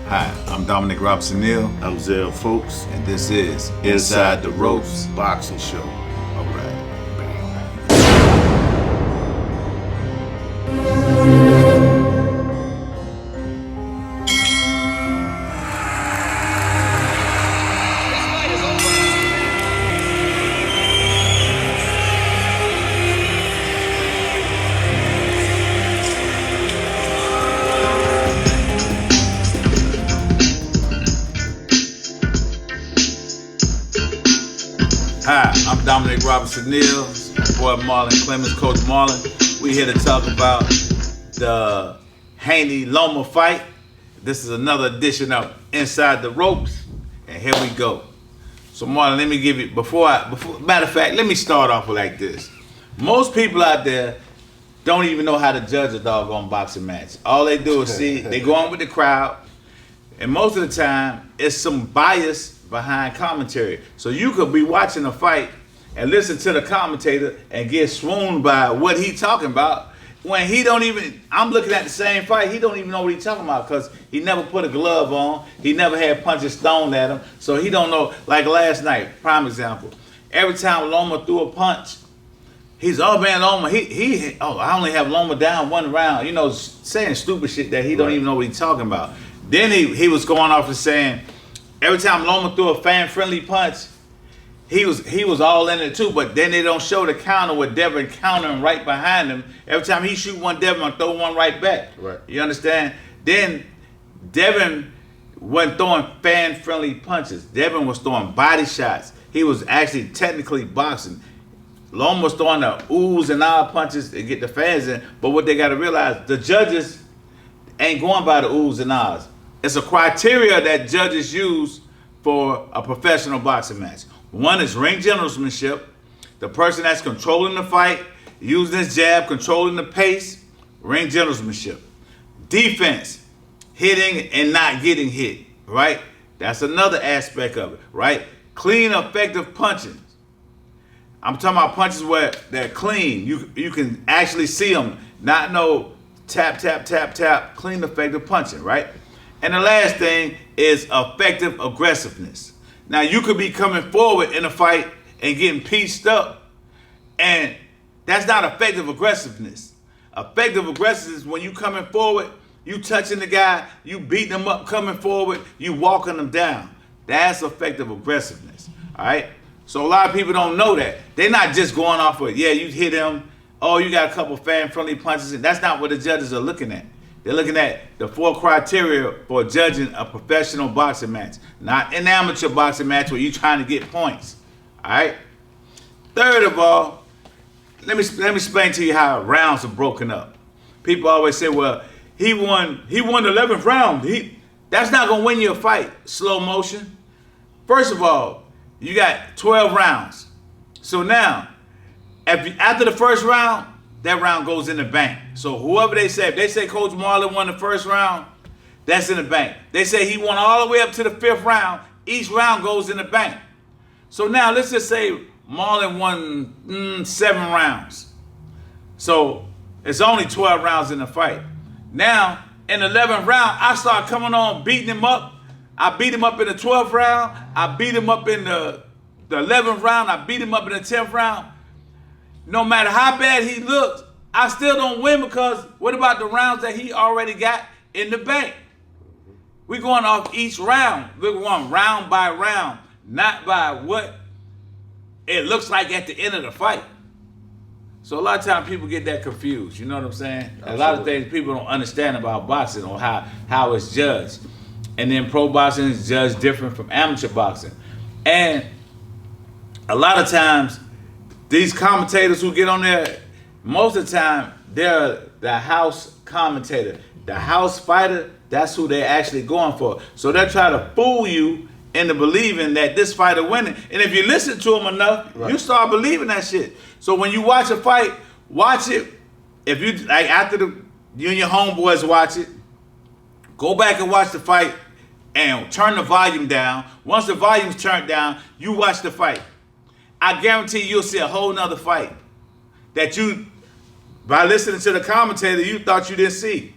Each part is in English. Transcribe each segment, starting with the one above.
Hi, I'm Dominic Robson-Neal, I'm Zell Folks, and this is Inside the Ropes Boxing Show. All right. Hi, I'm Dominic Robinson-Neal, boy Marlon Clemens, Coach Marlon. We here to talk about the Haney Loma fight. This is another edition of Inside the Ropes, and here we go. So Marlon, let me give you, matter of fact, let me start off with like this. Most people out there don't even know how to judge a doggone boxing match. All they do is see, they go on with the crowd, and most of the time, it's some bias behind commentary. So you could be watching a fight and listen to the commentator and get swooned by what he talking about when he don't even, I'm looking at the same fight, he don't even know what he talking about because he never put a glove on, he never had punches thrown at him, so he don't know. Like last night, prime example, every time Loma threw a punch, he's, oh man, Loma, I only have Loma down one round, saying stupid shit that he don't even know what he's talking about. Then he was going off and saying, every time Loma threw a fan-friendly punch, he was all in it too, but then they don't show the counter with Devin countering right behind him. Every time he shoot one, Devin will throw one right back. Right. You understand? Then Devin wasn't throwing fan-friendly punches. Devin was throwing body shots. He was actually technically boxing. Loma was throwing the oohs and ah punches to get the fans in, but what they got to realize, the judges ain't going by the oohs and ahs. It's a criteria that judges use for a professional boxing match. One is ring generalsmanship, the person that's controlling the fight, using his jab, controlling the pace, ring generalsmanship. Defense, hitting and not getting hit, right? That's another aspect of it, right? Clean, effective punching. I'm talking about punches where they're clean. You can actually see them, not no tap, tap, tap, tap, clean, effective punching, right? And the last thing is effective aggressiveness. Now you could be coming forward in a fight and getting pieced up, and that's not effective aggressiveness. Effective aggressiveness is when you coming forward, you touching the guy, you beating him up coming forward, you walking him down. That's effective aggressiveness, all right? So a lot of people don't know that. They're not just going off of, yeah, you hit him, oh, you got a couple fan-friendly punches, and that's not what the judges are looking at. They're looking at the 4 criteria for judging a professional boxing match, not an amateur boxing match where you're trying to get points. All right. Third of all, let me explain to you how rounds are broken up. People always say, "Well, he won the 11th round." That's not gonna win you a fight. Slow motion. First of all, you got 12 rounds. So now, after the first round, that round goes in the bank. So whoever they say, if they say Coach Marlon won the first round, that's in the bank. They say he won all the way up to the 5th round, each round goes in the bank. So now let's just say Marlon won 7 rounds. So it's only 12 rounds in the fight. Now, in the 11th round, I start coming on, beating him up. I beat him up in the 12th round. I beat him up in the 11th round. I beat him up in the 10th round. No matter how bad he looks, I still don't win because what about the rounds that he already got in the bank? We're going off each round. We're going round by round, not by what it looks like at the end of the fight. So a lot of times people get that confused. You know what I'm saying? Absolutely. A lot of things people don't understand about boxing or how it's judged. And then pro boxing is judged different from amateur boxing. And a lot of times, these commentators who get on there, most of the time, they're the house commentator. The house fighter, that's who they're actually going for. So they're trying to fool you into believing that this fighter winning. And if you listen to them enough, right, you start believing that shit. So when you watch a fight, watch it. If you, like after you and your homeboys watch it, go back and watch the fight and turn the volume down. Once the volume's turned down, you watch the fight. I guarantee you'll see a whole nother fight that you, by listening to the commentator, you thought you didn't see.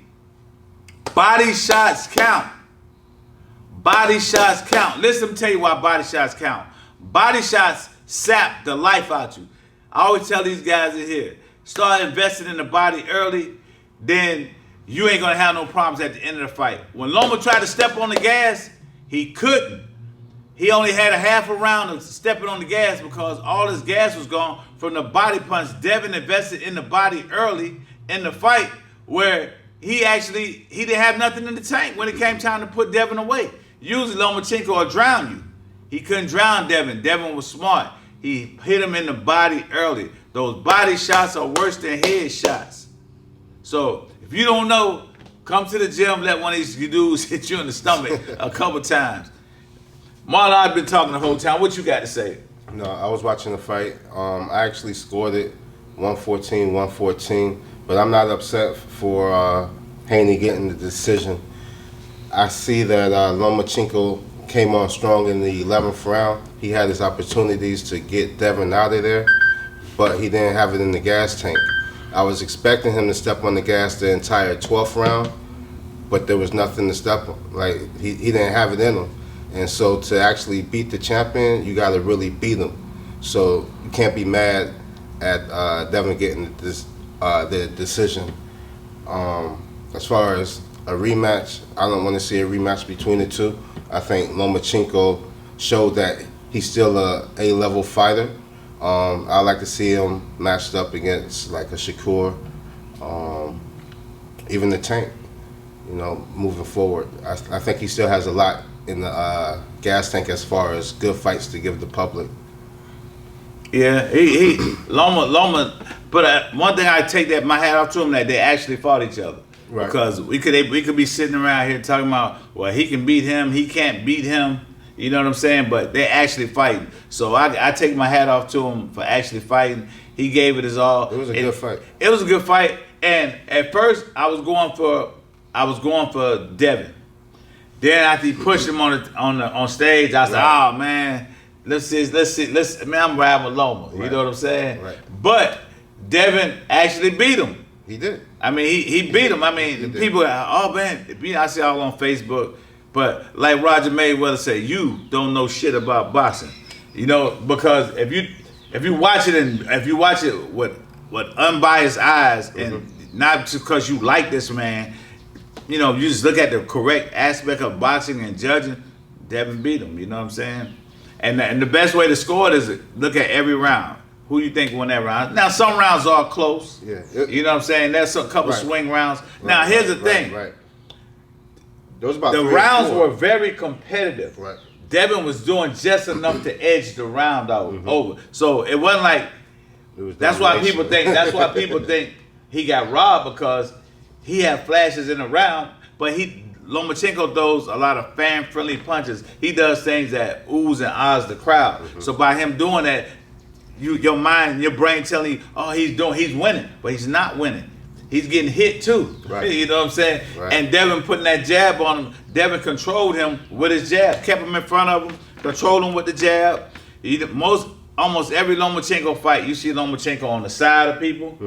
Body shots count. body shots count. Listen, let me tell you why body shots count. Body shots sap the life out you. I always tell these guys in here, start investing in the body early, then you ain't gonna have no problems at the end of the fight. When Loma tried to step on the gas, he couldn't. He only had a half a round of stepping on the gas because all his gas was gone from the body punch. Devin invested in the body early in the fight where he didn't have nothing in the tank when it came time to put Devin away. Usually Lomachenko will drown you. He couldn't drown Devin. Devin was smart. He hit him in the body early. Those body shots are worse than head shots. So if you don't know, come to the gym, let one of these dudes hit you in the stomach a couple times. Marlon, I've been talking the whole time. What you got to say? No, I was watching the fight. I actually scored it 114, but I'm not upset for Haney getting the decision. I see that Lomachenko came on strong in the 11th round. He had his opportunities to get Devin out of there, but he didn't have it in the gas tank. I was expecting him to step on the gas the entire 12th round, but there was nothing to step on. Like, he didn't have it in him. And so to actually beat the champion, you got to really beat him. So you can't be mad at Devin getting the decision. As far as a rematch, I don't want to see a rematch between the two. I think Lomachenko showed that he's still a A-level fighter. I like to see him matched up against like a Shakur, even the Tank. You know, moving forward, I think he still has a lot in the gas tank as far as good fights to give the public. Yeah, Loma. But one thing I take my hat off to him, that they actually fought each other. Right. Because we could be sitting around here talking about, well, he can beat him, he can't beat him. You know what I'm saying? But they're actually fighting. So I take my hat off to him for actually fighting. He gave it his all. It was a good fight. It was a good fight. And at first I was going for Devin. Then after he pushed him on stage, I said, "Oh man, let's see. Man, I'm riding with Loma." You know what I'm saying? Right. But Devin actually beat him. He did. I mean, he beat him. I mean, people, oh man, I see all on Facebook. But like Roger Mayweather said, you don't know shit about boxing. You know, because if you watch it with unbiased eyes and not just because you like this man. You know, you just look at the correct aspect of boxing and judging, Devin beat him, you know what I'm saying? And the best way to score it is to look at every round. Who you think won that round? Now, some rounds are close. Yeah. You know what I'm saying? There's a couple swing rounds. Now, here's the thing. Those about the rounds were very competitive. Right. Devin was doing just enough to edge the round over. So it wasn't like, that's why people think he got robbed, because he had flashes in the round, but Lomachenko throws a lot of fan-friendly punches. He does things that oohs and ahs the crowd. So by him doing that, your mind, your brain telling you, oh, he's winning, but he's not winning. He's getting hit too. Right. You know what I'm saying? Right. And Devin putting that jab on him. Devin controlled him with his jab, kept him in front of him, controlled him with the jab. Almost every Lomachenko fight, you see Lomachenko on the side of people.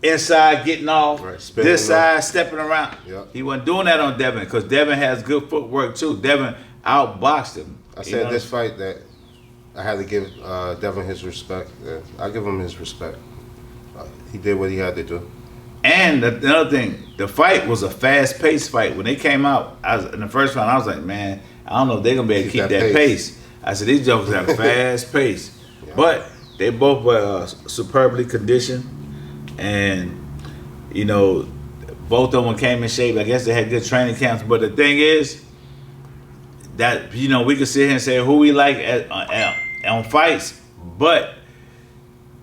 Inside, getting off, this side, stepping around. Yep. He wasn't doing that on Devin, because Devin has good footwork too. Devin outboxed him. I said this fight that I had to give Devin his respect. I give him his respect. He did what he had to do. And another thing, the fight was a fast-paced fight. When they came out, in the first round, I was like, man, I don't know if they're going to be able to keep that pace. I said, these jokers have a fast pace. Yeah. But they both were superbly conditioned. And, you know, both of them came in shape. I guess they had good training camps. But the thing is that, you know, we could sit here and say who we like on fights, but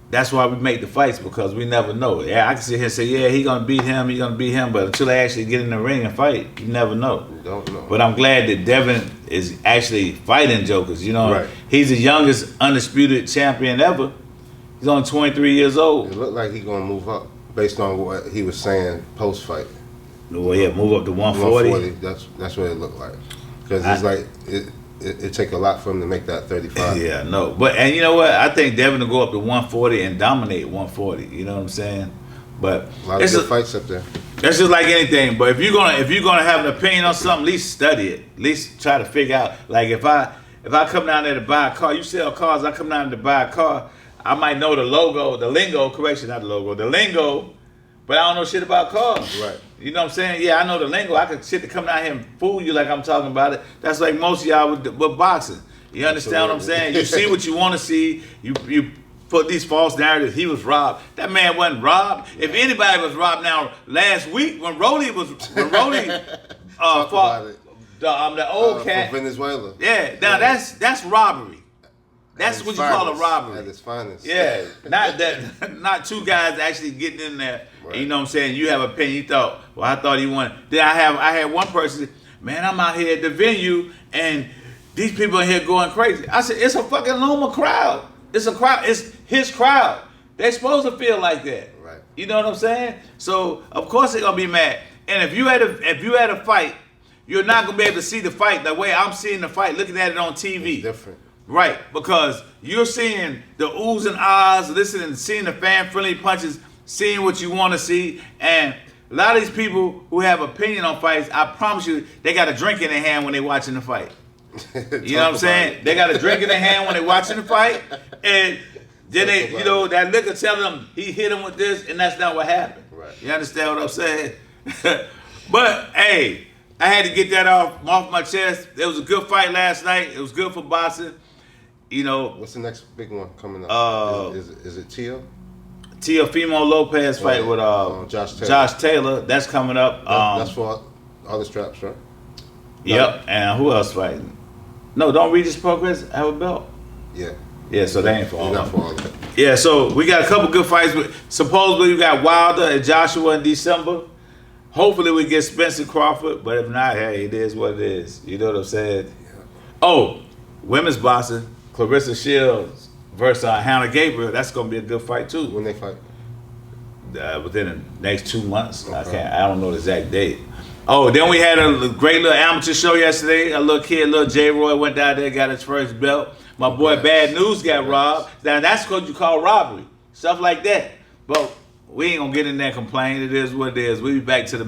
that's why we make the fights, because we never know. Yeah, I can sit here and say, yeah, he's going to beat him, but until they actually get in the ring and fight, you never know. You don't know. But I'm glad that Devin is actually fighting jokers. You know, right. He's the youngest undisputed champion ever. He's only 23 years old. It looked like he's going to move up based on what he was saying post-fight. Well, yeah, move up to 140. 140, that's what it looked like. Because it's like, it take a lot for him to make that 35. Yeah, no. And you know what? I think Devin will go up to 140 and dominate 140. You know what I'm saying? A lot of good fights up there. That's just like anything. But if you're gonna have an opinion on something, at least study it. At least try to figure out. Like if I come down there to buy a car, you sell cars. I come down there to buy a car. I might know the logo, the lingo. Correction, not the logo. The lingo. But I don't know shit about cars. Right. You know what I'm saying? Yeah, I know the lingo. I could shit to come down here and fool you like I'm talking about it. That's like most of y'all with boxing. You understand what I'm saying? You see what you want to see. You put these false narratives. He was robbed. That man wasn't robbed. If anybody was robbed now, last week when Rody fought the old cat from Venezuela. Yeah, now that's robbery. That's what you call a robbery. At its finest. Yeah, not two guys actually getting in there. Right. You know what I'm saying? You have a opinion. You thought, well, I thought he won. Then I had one person, man, I'm out here at the venue and these people in here going crazy. I said, it's a fucking Loma crowd. It's a crowd. It's his crowd. They're supposed to feel like that. Right. You know what I'm saying? So of course they're gonna be mad. And if you had a fight, you're not gonna be able to see the fight the way I'm seeing the fight, looking at it on TV. It's different. Right, because you're seeing the oohs and ahs, listening, seeing the fan-friendly punches, seeing what you want to see, and a lot of these people who have opinion on fights, I promise you, they got a drink in their hand when they're watching the fight. You know what I'm saying? They got a drink in their hand when they're watching the fight, and then that liquor telling them he hit him with this, and that's not what happened. Right. You understand what I'm saying? But hey, I had to get that off my chest. It was a good fight last night. It was good for boxing. You know, what's the next big one coming up? Is it Tia? Teofimo Lopez fight with Josh Taylor. That's coming up. That's for all the straps, right? Yep. And who else fighting? No, don't Regis Progress have a belt? Yeah. Yeah, so they ain't for all not of for all of it. Yeah, so we got a couple good fights. Supposedly we got Wilder and Joshua in December. Hopefully we get Spencer Crawford, but if not, hey, it is what it is. You know what I'm saying? Yeah. Oh, women's boxing. Clarissa Shields versus Hannah Gabriel. That's gonna be a good fight too. When they fight? Within the next 2 months. Okay. I don't know the exact date. Oh, then we had a great little amateur show yesterday. A little kid, little J. Roy, went down there, got his first belt. My boy Bad News got robbed. Now that's what you call robbery. Stuff like that. But we ain't gonna get in there and complain. It is what it is. We be back to the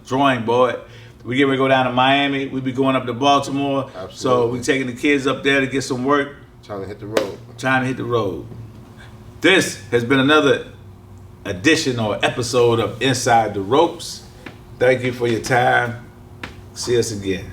drawing board. We get ready to go down to Miami. We be going up to Baltimore. Absolutely. So we taking the kids up there to get some work. Trying to hit the road. This has been another edition or episode of Inside the Ropes. Thank you for your time. See us again.